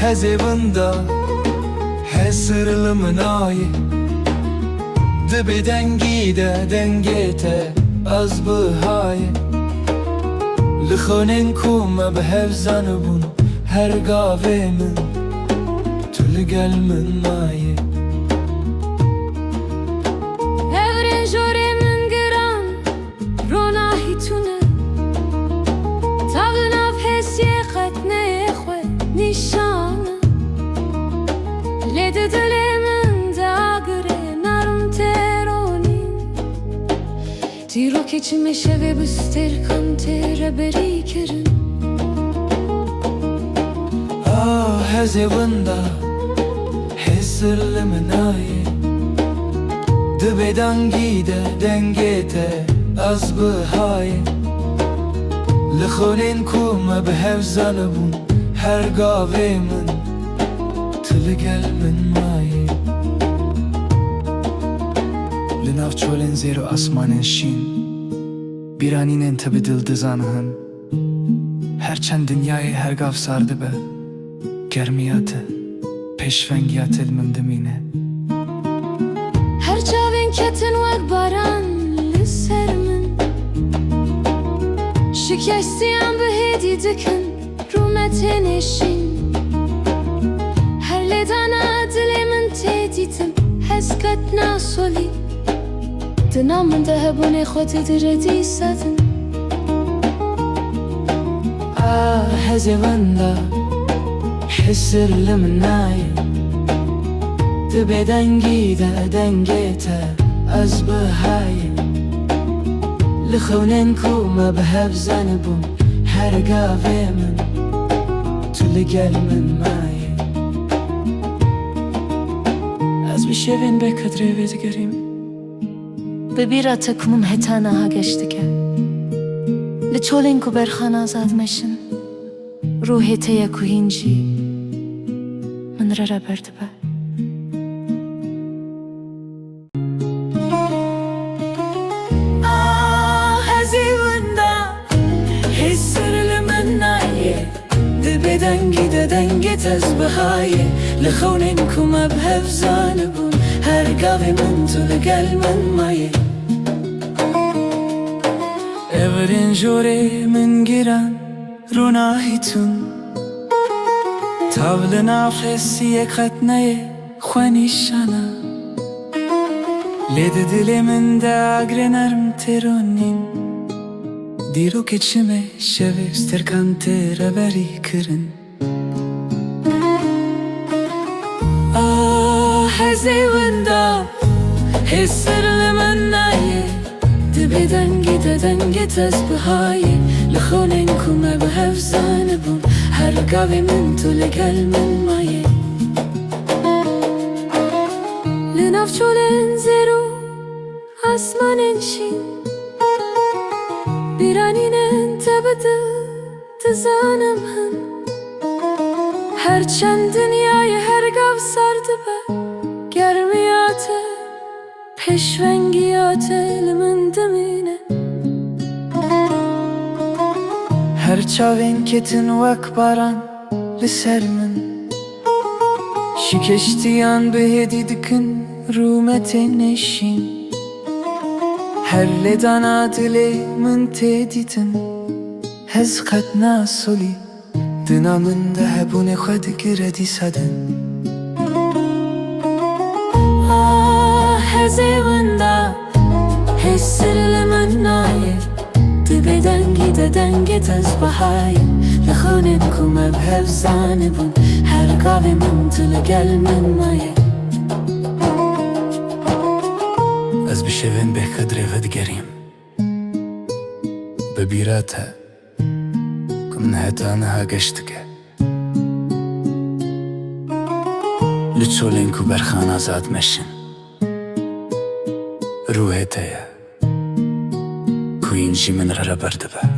hezevında hesırlımın ayı Dibi dengide dengete az bihayı Lixonin kume be hevzanı bun her gave min Tülü gel min mayi Evren jore min giran rona hitune Tavlın av hesye qetne xwe nişanı Lede dilemin dagre narm teronin Tiro keçime şeve büster kan tere beri kirin hezevında hesırlımın ayı Dibi dengide dengete az bihayı Lixonin kume be hevzanı bun her gave min Tülü gel min mayi Linav çolên zêr û asmanên şîn Bîranînên te bi dil dizanihin Herçend dinyayê her gav sar dibe Germiya te pêşvengiya te li min dimîne Her çavên ketin wek baran li ser min Şikestiyan bi hêdî dikin rûmetên eşîn Her lêdana dilê min tê dîtim hez ketna solî Dina min de hebûnê xwe tê diredî sedin hezevanda hesırlımın ayı Dibi dengide dengete az bihayı Lixonin kume be hevzanı bun her gave min Tülü gel min mayi Ez bi şevên beqedrê vê digerîm Bi bîra te ku min heta niha geş dike Li çolên ku berxan azad meşin Ruhê te ye ku hîn jî min re re berdibe hezevında hesırlımın ayı Dibi dengide dengete az bihayı Lixonin kume be hevzanı bun her gave min Tülü gel min mayi Evren jore min giran rona hitun Tavlın av hesiye qetne xwe nîşana Lêde dilê min de agre nerm teronin Dîro keçime şevê sterkan tere berî kirin hezevında hesırlımın ayı Dibi dengide dengete az bihayı Lixonin kume be hevzanı bun her gave min Tülü gel min mayi Li nav çolên zêr û asmanên şîn Bîranînên te bi dil dizanim hin Herçend dinyayê her gav sar dibe Germiya te pêşvengiya te li min dimîne Her çavên ketin wek baran li ser min Şikestiyan bi hêdî dikin rûmetên eşîn Her lêdana dilê min tê dîtin hez qetna solî Dina min de hebûnê xwe digire dî sedin hezevında hesırlımın ayı Dibi dengide dengete az bihayı Lixonin kume be hevzanı bun her gave min Tülü gel min mayi Ez bi şevên beqedrê vê digerîm Bi bîra te ku min heta niha geş dike Li çolên ku berxan azad meşin Ruhê te ye ku hîn jî min re re berdibe